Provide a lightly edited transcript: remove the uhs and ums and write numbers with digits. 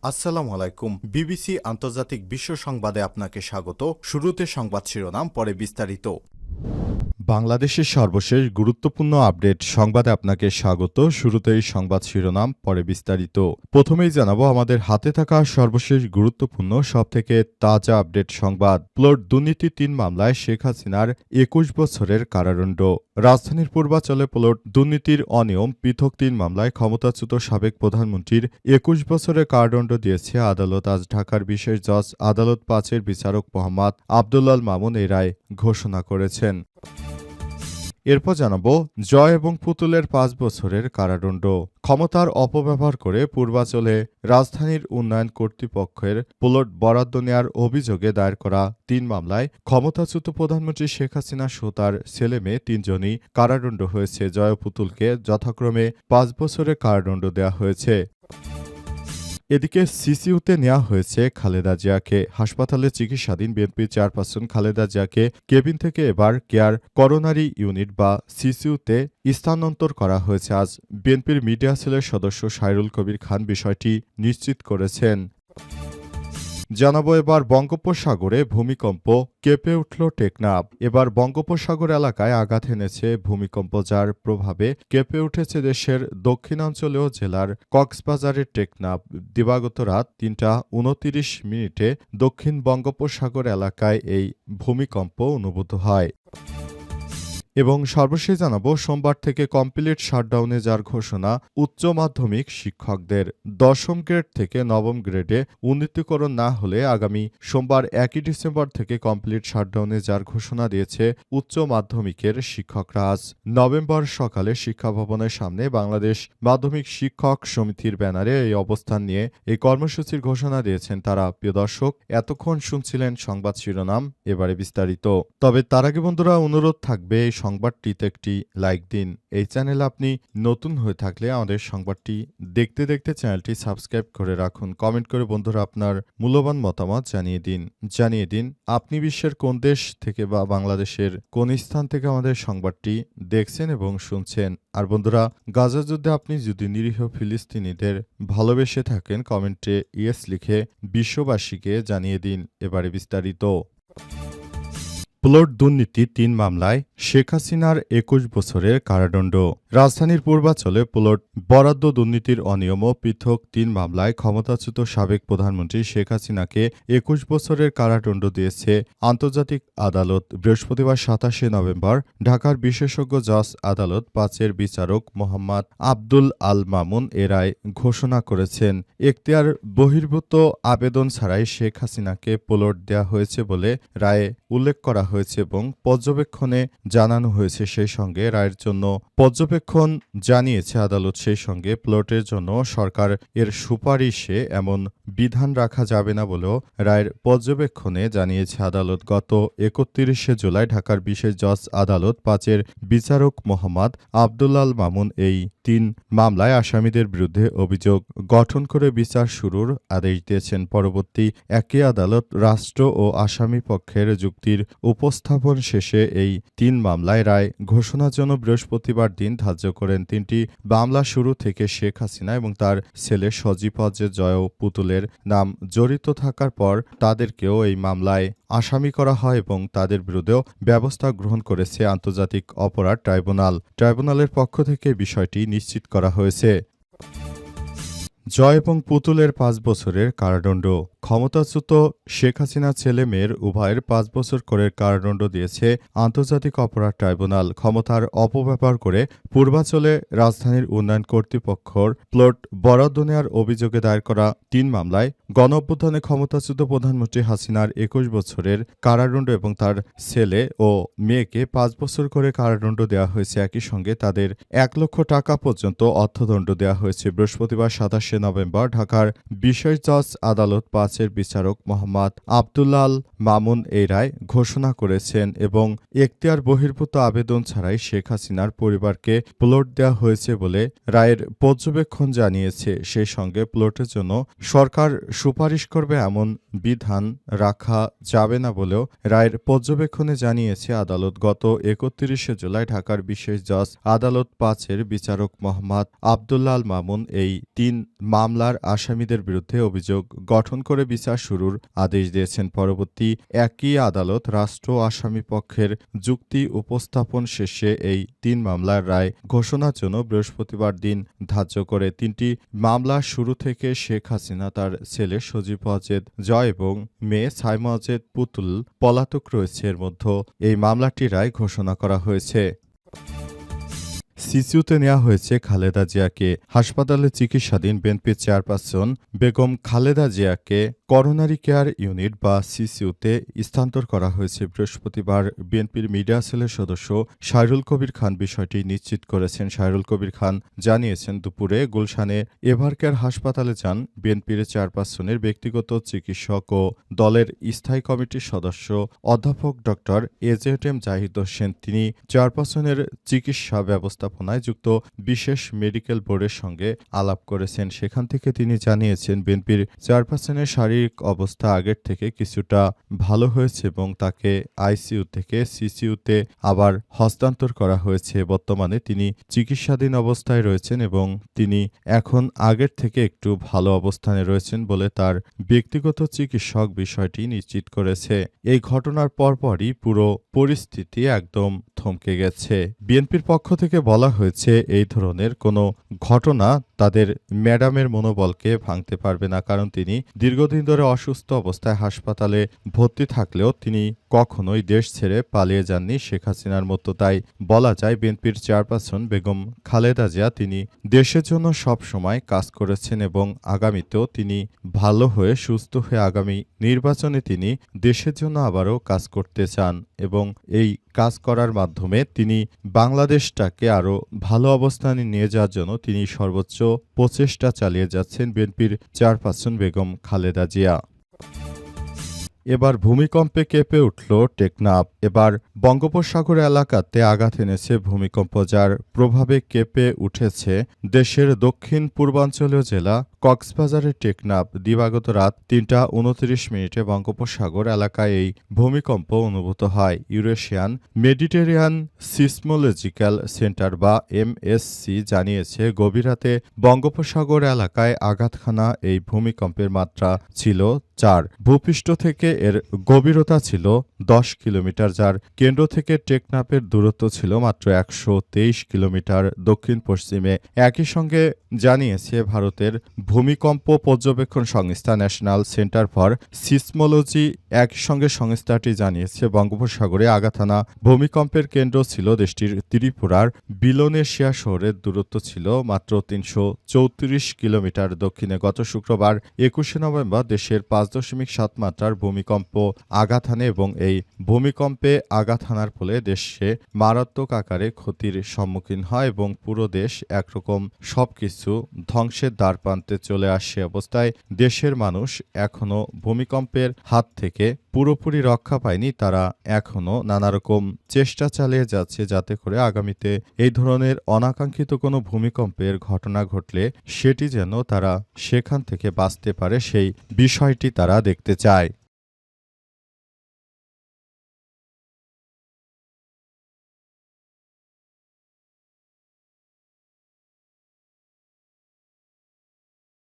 আসসালামু আলাইকুম। বিবিসি আন্তর্জাতিক বিশ্ব সংবাদে আপনাকে স্বাগত। শুরুতে সংবাদ শিরোনাম, পরে বিস্তারিত। বাংলাদেশের সর্বশেষ গুরুত্বপূর্ণ আপডেট সংবাদে আপনাকে স্বাগত। শুরুতেই সংবাদ শিরোনাম, পরে বিস্তারিত। প্রথমেই জানাবো আমাদের হাতে থাকা সর্বশেষ গুরুত্বপূর্ণ সবথেকে তাজা আপডেট সংবাদ। প্লট দুর্নীতি ৩ মামলায় শেখ হাসিনার ২১ বছরের কারাদণ্ড। রাজধানীর পূর্বাঞ্চলে প্লট দুর্নীতির অনিয়ম পৃথক ৩ মামলায় ক্ষমতাচ্যুত সাবেক প্রধানমন্ত্রীর ২১ বছরের কারাদণ্ড দিয়েছে আদালত। আজ ঢাকার বিশেষ জজ আদালত ৫-এর বিচারক মোহাম্মদ আবদুল আল মামুন এই রায় ঘোষণা করেছেন। এরপর জানাবো জয় এবং পুতুলের ৫ বছরের কারাদণ্ড। ক্ষমতার অপব্যবহার করে পূর্বাঞ্চলে রাজধানীর উন্নয়ন কর্তৃপক্ষের প্লট বরাদ্দ নেওয়ার অভিযোগে দায়ের করা ৩ মামলায় ক্ষমতাচ্যুত প্রধানমন্ত্রী শেখ হাসিনা সহ তার ছেলে মেয়ে ৩জনই কারাদণ্ড হয়েছে। জয় ও পুতুলকে যথাক্রমে ৫ বছরের কারাদণ্ড দেওয়া হয়েছে। এদিকে সিসিউতে নেওয়া হয়েছে খালেদা জিয়াকে। হাসপাতালে চিকিৎসাধীন বিএনপি চেয়ারপারসন খালেদা জিয়াকে কেবিন থেকে এবার কেয়ার করোনারি ইউনিট বা সিসিউতে স্থানান্তর করা হয়েছে। আজ বিএনপির মিডিয়া সেলের সদস্য সাইরুল কবির খান বিষয়টি নিশ্চিত করেছেন। জানাবো এবার বঙ্গোপসাগরে ভূমিকম্প, কেঁপে উঠল টেকনাফ। এবার বঙ্গোপসাগর এলাকায় আঘাত এনেছে ভূমিকম্প, যার প্রভাবে কেঁপে উঠেছে দেশের দক্ষিণাঞ্চলীয় জেলার কক্সবাজারের টেকনাফ। দিবাগত রাত ৩টা ২৯ দক্ষিণ বঙ্গোপসাগর এলাকায় এই ভূমিকম্প অনুভূত হয়। এবং সর্বশেষ জানাবো সোমবার থেকে কমপ্লিট শাটডাউনে যাওয়ার ঘোষণা উচ্চ মাধ্যমিক শিক্ষকদের। ১০ম গ্রেড থেকে ৯ম গ্রেডে উন্নীতকরণ না হলে আগামী সোমবার ১ ডিসেম্বর থেকে কমপ্লিট শাটডাউনে যাওয়ার ঘোষণা দিয়েছে উচ্চ মাধ্যমিকের শিক্ষকরা। আজ নভেম্বর সকালে শিক্ষা ভবনের সামনে বাংলাদেশ মাধ্যমিক শিক্ষক সমিতির ব্যানারে এই অবস্থান নিয়ে এই কর্মসূচির ঘোষণা দিয়েছেন তারা। প্রিয় দর্শক, এতক্ষণ শুনছিলেন সংবাদ শিরোনাম, এবারে বিস্তারিত। তবে তার আগে বন্ধুরা অনুরোধ থাকবে সংবাদটিতে একটি লাইক দিন। এই চ্যানেলে আপনি নতুন হয়ে থাকলে আমাদের সংবাদটি দেখতে দেখতে চ্যানেলটি সাবস্ক্রাইব করে রাখুন। কমেন্ট করে বন্ধুরা আপনার মূল্যবান মতামত জানিয়ে দিন আপনি বিশ্বের কোন দেশ থেকে বা বাংলাদেশের কোন স্থান থেকে আমাদের সংবাদটি দেখছেন এবং শুনছেন। আর বন্ধুরা, গাজা যুদ্ধে আপনি যদি নিরীহ ফিলিস্তিনিদের ভালোবেসে থাকেন কমেন্টে ইয়েস লিখে বিশ্ববাসীকে জানিয়ে দিন। এবারে বিস্তারিত। প্লট দুর্নীতি ৩ মামলায় শেখ হাসিনার ২১ বছরের কারাদণ্ড। রাজধানীর পূর্বাঞ্চলে প্লট বরাদ্দ দুর্নীতির অনিয়ম ও পৃথক ৩ মামলায় ক্ষমতাচ্যুত সাবেক প্রধানমন্ত্রী শেখ হাসিনাকে ২১ বছরের কারাদণ্ড দিয়েছে আন্তর্জাতিক আদালত। বৃহস্পতিবার ২৭শে নভেম্বর ঢাকার বিশেষজ্ঞ জজ আদালত ৫-এর বিচারক মোহাম্মদ আবদুল আল মামুন এ রায় ঘোষণা করেছেন। এখতিয়ার বহির্ভূত আবেদন ছাড়াই শেখ হাসিনাকে প্লট দেওয়া হয়েছে বলে রায়ে উল্লেখ করা হয়েছে এবং পর্যবেক্ষণে জানানো হয়েছে। সেই সঙ্গে রায়ের জন্য পর্যবেক্ষণ জানিয়েছে আদালত। সেই সঙ্গে প্লটের জন্য সরকার এর সুপারিশে এমন বিধান রাখা যাবে না বলেও রায়ের পর্যবেক্ষণে জানিয়েছে আদালত। গত ৩১শে জুলাই ঢাকার বিশেষ জজ আদালত ৫-এর বিচারক মোহাম্মদ আবদুল আল মামুন এই ৩ মামলায় আসামিদের বিরুদ্ধে অভিযোগ গঠন করে বিচার শুরুর আদেশ দিয়েছেন। পরবর্তী একই আদালত রাষ্ট্র ও আসামি পক্ষের যুক্তির উপস্থাপন শেষে এই ৩ মামলায় রায় ঘোষণার জন্য বৃহস্পতিবার দিন ধার্য করেন। ৩টি মামলা শুরু থেকে শেখ হাসিনা এবং তার ছেলে সজীব ওয়াজেদ, জয় ও পুতুলের নাম জড়িত থাকার পর তাদেরকেও এই মামলায় আসামি করা হয় এবং তাদের বিরুদ্ধেও ব্যবস্থা গ্রহণ করেছে আন্তর্জাতিক অপরাধ ট্রাইব্যুনাল। ট্রাইব্যুনালের পক্ষ থেকে বিষয়টি নিশ্চিত করা হয়েছে। জয় এবং পুতুলের ৫ বছরের কারাদণ্ড। ক্ষমতাচ্যুত শেখ হাসিনা ছেলে মেয়ের উভয়ের ৫ বছর করে কারাদণ্ড দিয়েছে আন্তর্জাতিক অপরাধ ট্রাইব্যুনাল। ক্ষমতার অপব্যবহার করে পূর্বাঞ্চলে রাজধানীর উন্নয়ন কর্তৃপক্ষর প্লট বরাদ্দ নেওয়ার অভিযোগে দায়ের করা ৩ মামলায় গণঅভ্যুত্থানে ক্ষমতাচ্যুত প্রধানমন্ত্রী হাসিনার ২১ বছরের কারাদণ্ড এবং তার ছেলে ও মেয়েকে ৫ বছর করে কারাদণ্ড দেওয়া হয়েছে। একই সঙ্গে তাদের ১ লক্ষ টাকা পর্যন্ত অর্থদণ্ড দেওয়া হয়েছে। বৃহস্পতিবার ২৭শে নভেম্বর ঢাকার বিশেষ জজ আদালত ৫ 5-এর বিচারক মোহাম্মদ আব্দুল্লাল মামুন এই রায় ঘোষণা করেছেন এবং এখতিয়ার বহির্ভূত আবেদন ছাড়াই শেখ হাসিনার পরিবারকে প্লট দেওয়া হয়েছে বলে রায়ের পর্যবেক্ষণ জানিয়েছে। সেই সঙ্গে প্লটের জন্য সরকার সুপারিশ করবে এমন বিধান রাখা যাবে না বলেও রায়ের পর্যবেক্ষণে জানিয়েছে আদালত। গত 31শে জুলাই ঢাকার বিশেষ জজ আদালত 5-এর বিচারক মোহাম্মদ আব্দুল্লাল মামুন এই 3 মামলার আসামিদের বিরুদ্ধে অভিযোগ গঠন করে বিচার শুরুর আদেশ দিয়েছেন। পরবর্তী একই আদালত রাষ্ট্র আসামি পক্ষের যুক্তি উপস্থাপন শেষে এই 3 মামলার রায় ঘোষণার জন্য বৃহস্পতিবার দিন ধার্য করে। 3টি মামলা শুরু থেকে শেখ হাসিনা, তার ছেলে সজীব ওয়াজেদ জয় এবং মেয়ে সাইমা ওয়াজেদ পুতুল পলাতক রয়েছে। এর মধ্যে এই মামলাটির রায় ঘোষণা করা হয়েছে। সিসিউতে নেওয়া হয়েছে খালেদা জিয়াকে। হাসপাতালে চিকিৎসাধীন বিএনপির চেয়ারপারসন বেগম খালেদা জিয়াকে করোনারি কেয়ার ইউনিট বা সিসিউতে স্থানান্তর করা হয়েছে। বৃহস্পতিবার বিএনপির মিডিয়া সেলের সদস্য সাইরুল কবির খান বিষয়টি নিশ্চিত করেছেন। সাইরুল কবির খান জানিয়েছেন, দুপুরে গুলশানে এভারকেয়ার হাসপাতালে যান বিএনপির চেয়ারপারসনের ব্যক্তিগত চিকিৎসক ও দলের স্থায়ী কমিটির সদস্য অধ্যাপক ড এজেএম জাহিদ হোসেন। তিনি চেয়ারপারসনের চিকিৎসা ব্যবস্থাপনায় যুক্ত বিশেষ মেডিকেল বোর্ডের সঙ্গে আলাপ করেছেন। সেখান থেকে তিনি জানিয়েছেন, বিএনপির চেয়ারপারসনের শারীরিক অবস্থা আগের থেকে কিছুটা ভালো হয়েছে এবং তাকে আইসিইউ থেকে সিসিইউতে আবার হস্তান্তর করা হয়েছে। বর্তমানে তিনি চিকিৎসাধীন অবস্থায় রয়েছেন এবং তিনি এখন আগের থেকে একটু ভালো অবস্থানে রয়েছেন বলে তার ব্যক্তিগত চিকিৎসক বিষয়টি নিশ্চিত করেছে। এই ঘটনার পরপরই পুরো পরিস্থিতি একদম থমকে গেছে। বিএনপির পক্ষ থেকে বলা হয়েছে, এই ধরনের কোনো ঘটনা তাদের ম্যাডামের মনোবলকে ভাঙতে পারবে না, কারণ তিনি দীর্ঘদিন ধরে অসুস্থ অবস্থায় হাসপাতালে ভর্তি থাকলেও তিনি কখনোই দেশ ছেড়ে পালিয়ে যাননি শেখ হাসিনার মতো। তাই বলা যায়, বিএনপির চেয়ারপারসন বেগম খালেদা জিয়া তিনি দেশের জন্য সব সময় কাজ করেছেন এবং আগামীতেও তিনি ভালো হয়ে সুস্থ হয়ে আগামী নির্বাচনে তিনি দেশের জন্য আবারও কাজ করতে চান এবং এই কাজ করার মাধ্যমে তিনি বাংলাদেশটাকে আরও ভালো অবস্থানে নিয়ে যাওয়ার জন্য তিনি সর্বোচ্চ প্রচেষ্টা চালিয়ে যাচ্ছেন বিএনপির চেয়ারপারসন বেগম খালেদা জিয়া। এবার ভূমিকম্পে কেঁপে উঠল টেকনাফ। এবার বঙ্গোপসাগর এলাকাতে আঘাত এনেছে ভূমিকম্প, যার প্রভাবে কেঁপে উঠেছে দেশের দক্ষিণ পূর্বাঞ্চলীয় জেলা কক্সবাজারের টেকনাফ। দিবাগত রাত 3:29 বঙ্গোপসাগর এলাকায় এই ভূমিকম্প অনুভূত হয়। ইউরেশিয়ান মেডিটেরিয়ান সিসমোলজিক্যাল সেন্টার বা এমএসসি জানিয়েছে, গভীর রাতে বঙ্গোপসাগর এলাকায় আঘাতখানা এই ভূমিকম্পের মাত্রা ছিল 4। ভূপৃষ্ঠ থেকে এর গভীরতা ছিল 10 কিলোমিটার, যার কেন্দ্র থেকে টেকনাফের দূরত্ব ছিল মাত্র 123 কিলোমিটার দক্ষিণ পশ্চিমে। একই সঙ্গে জানিয়েছে ভারতের ভূমিকম্প পর্যবেক্ষণ সংস্থা ন্যাশনাল সেন্টার ফর সিসমোলজি। একই সঙ্গে সংস্থাটি জানিয়েছে, বঙ্গোপসাগরে আঘাত হানা ভূমিকম্পের কেন্দ্র ছিল দেশটির ত্রিপুরার বিলোনেশিয়া শহরের দূরত্ব ছিল মাত্র 334 কিলোমিটার দক্ষিণে। গত শুক্রবার 21 নভেম্বর দেশের 5.7 মাত্রার ভূমিকম্প আঘাত হানে এবং এই ভূমিকম্পে আঘাত হানার ফলে দেশে মারাত্মক আকারে ক্ষতির সম্মুখীন হয় এবং পুরো দেশ একরকম সবকিছু ধ্বংসের দ্বারপ্রান্তে চলে আসে। অবস্থায় দেশের মানুষ এখনও ভূমিকম্পের হাত থেকে পুরোপুরি রক্ষা পায়নি। তারা এখনও নানারকম চেষ্টা চালিয়ে যাচ্ছে যাতে করে আগামীতে এই ধরনের অনাকাঙ্ক্ষিত কোনো ভূমিকম্পের ঘটনা ঘটলে সেটি যেন তারা সেখান থেকে বাঁচতে পারে, সেই বিষয়টি তারা দেখতে চায়।